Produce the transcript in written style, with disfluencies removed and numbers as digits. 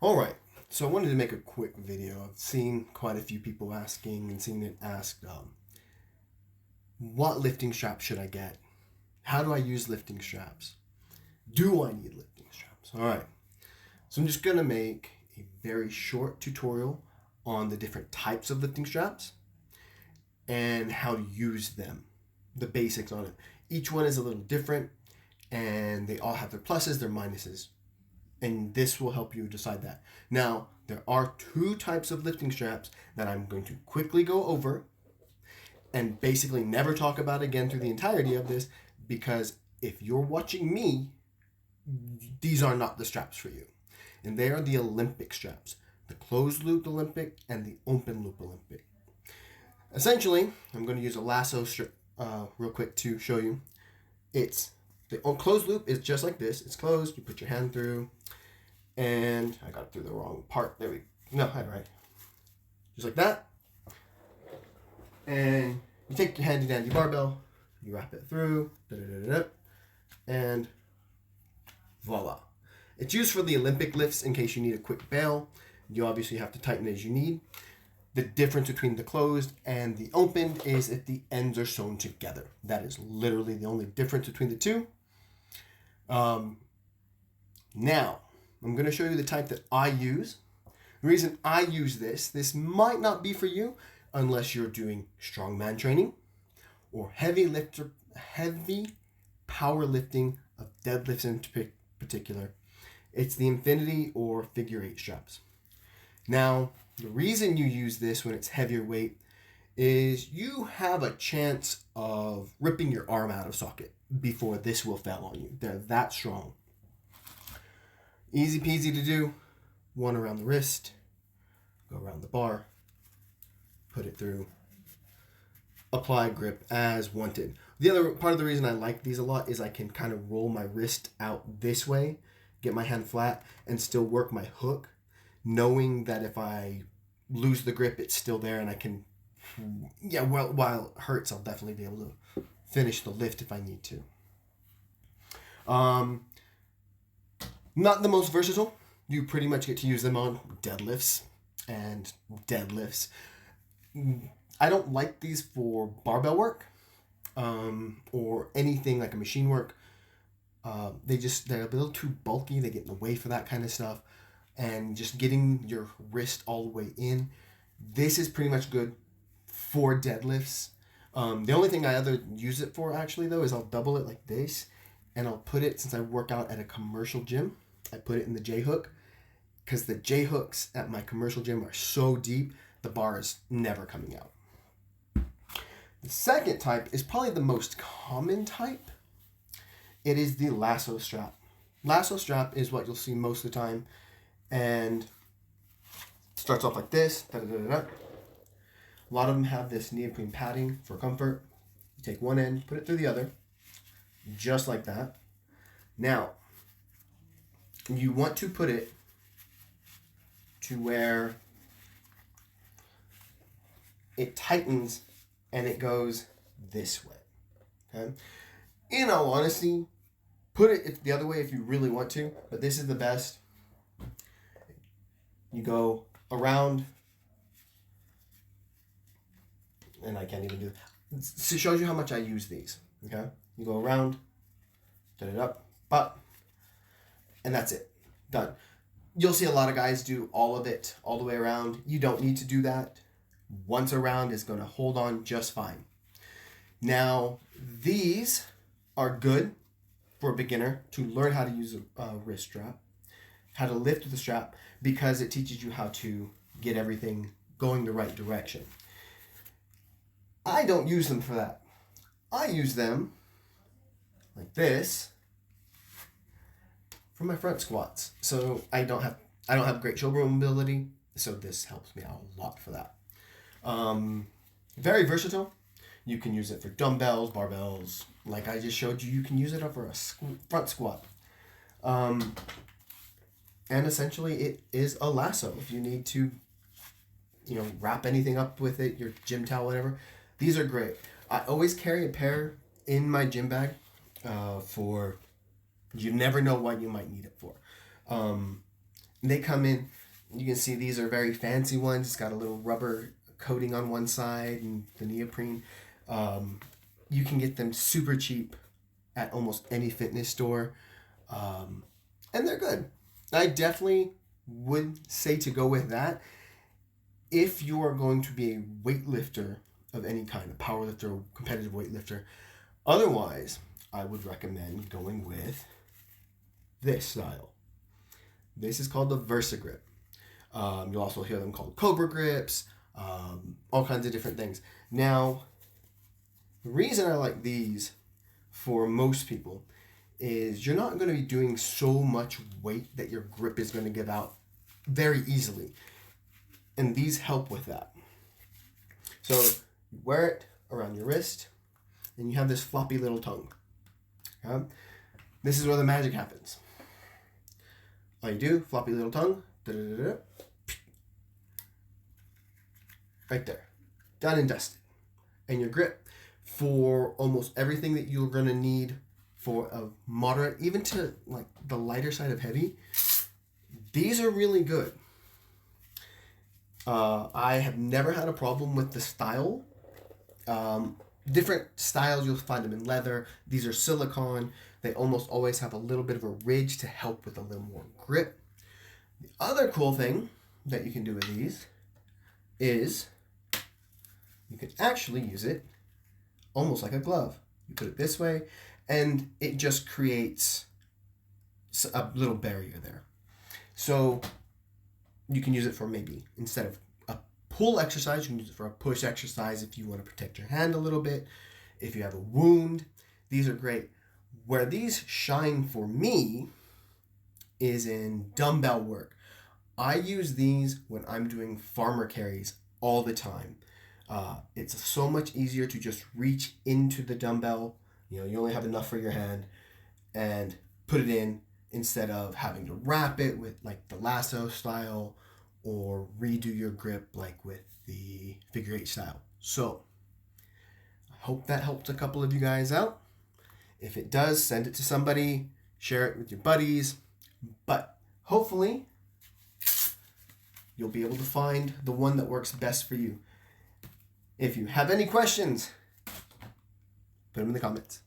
All right, so I wanted to make a quick video. I've seen quite a few people asking and seen it asked, what lifting straps should I get? How do I use lifting straps? Do I need lifting straps? All right, so I'm just gonna make a very short tutorial on the different types of lifting straps and how to use them, the basics on it. Each one is a little different and they all have their pluses, their minuses, and this will help you decide that. Now, there are two types of lifting straps that I'm going to quickly go over and basically never talk about again through the entirety of this, because if you're watching me, these are not the straps for you. And they are the Olympic straps, the closed loop Olympic and the open loop Olympic. Essentially, I'm going to use a lasso strap real quick to show you. It's the closed loop is just like this. It's closed. You put your hand through, and I got it through the wrong part. There we no, I had it right. Just like that. And you take your handy dandy barbell, you wrap it through, and voila. It's used for the Olympic lifts in case you need a quick bail. You obviously have to tighten it as you need. The difference between the closed and the opened is if the ends are sewn together. That is literally the only difference between the two. Now, I'm going to show you the type that I use. The reason I use this might not be for you unless you're doing strongman training or heavy powerlifting of deadlifts in particular. It's the infinity or figure eight straps. Now, the reason you use this when it's heavier weight is you have a chance of ripping your arm out of socket before this will fail on you. They're that strong. Easy peasy to do. One around the wrist, go around the bar, put it through, apply grip as wanted. The other part of the reason I like these a lot is I can kind of roll my wrist out this way, get my hand flat, and still work my hook, knowing that if I lose the grip, it's still there and I can, while it hurts, I'll definitely be able to finish the lift if I need to. Not the most versatile. You pretty much get to use them on deadlifts and deadlifts. I don't like these for barbell work or anything like a machine work. They're a little too bulky. They get in the way for that kind of stuff. And just getting your wrist all the way in. This is pretty much good for deadlifts. The only thing I ever use it for actually though is I'll double it like this, and I'll put it, since I work out at a commercial gym, I put it in the J hook, because the J hooks at my commercial gym are so deep, the bar is never coming out. The second type is probably the most common type. It is the lasso strap. Lasso strap is what you'll see most of the time, and starts off like this. A lot of them have this neoprene padding for comfort. You take one end, put it through the other, just like that. Now, you want to put it to where it tightens and it goes this way. Okay? In all honesty, put it the other way if you really want to, but this is the best. You go around, and I can't even do it. It shows you how much I use these. Okay? You go around, set it up, but, and that's it. Done. You'll see a lot of guys do all of it all the way around. You don't need to do that. Once around is going to hold on just fine. Now, these are good for a beginner to learn how to use a wrist strap, how to lift with the strap, because it teaches you how to get everything going the right direction. I don't use them for that. I use them like this for my front squats. So I don't have great shoulder mobility, so this helps me out a lot for that. Very versatile. You can use it for dumbbells, barbells. Like I just showed you, you can use it for a front squat. And essentially it is a lasso. If you need to, wrap anything up with it, your gym towel, whatever, these are great. I always carry a pair in my gym bag for, you never know what you might need it for. They come in, you can see these are very fancy ones. It's got a little rubber coating on one side and the neoprene. You can get them super cheap at almost any fitness store. And they're good. I definitely would say to go with that if you are going to be a weightlifter of any kind, a powerlifter or competitive weightlifter. Otherwise, I would recommend going with this style. This is called the VersaGrip. You'll also hear them called Cobra grips, all kinds of different things. Now, the reason I like these for most people is you're not going to be doing so much weight that your grip is going to give out very easily. And these help with that. So you wear it around your wrist and you have this floppy little tongue. Okay? This is where the magic happens. All you do, floppy little tongue, right there, done and dusted. And your grip for almost everything that you're going to need for a moderate, even to like the lighter side of heavy, these are really good. I have never had a problem with the style. Different styles, you'll find them in leather. These are silicone. They almost always have a little bit of a ridge to help with a little more grip. The other cool thing that you can do with these is you can actually use it almost like a glove. You put it this way, and it just creates a little barrier there. So you can use it for maybe, instead of a pull exercise, you can use it for a push exercise if you want to protect your hand a little bit. If you have a wound, these are great. Where these shine for me is in dumbbell work. I use these when I'm doing farmer carries all the time. It's so much easier to just reach into the dumbbell. You only have enough for your hand and put it in instead of having to wrap it with like the lasso style or redo your grip like with the figure eight style. So I hope that helped a couple of you guys out. If it does, send it to somebody, share it with your buddies, but hopefully you'll be able to find the one that works best for you. If you have any questions, put them in the comments.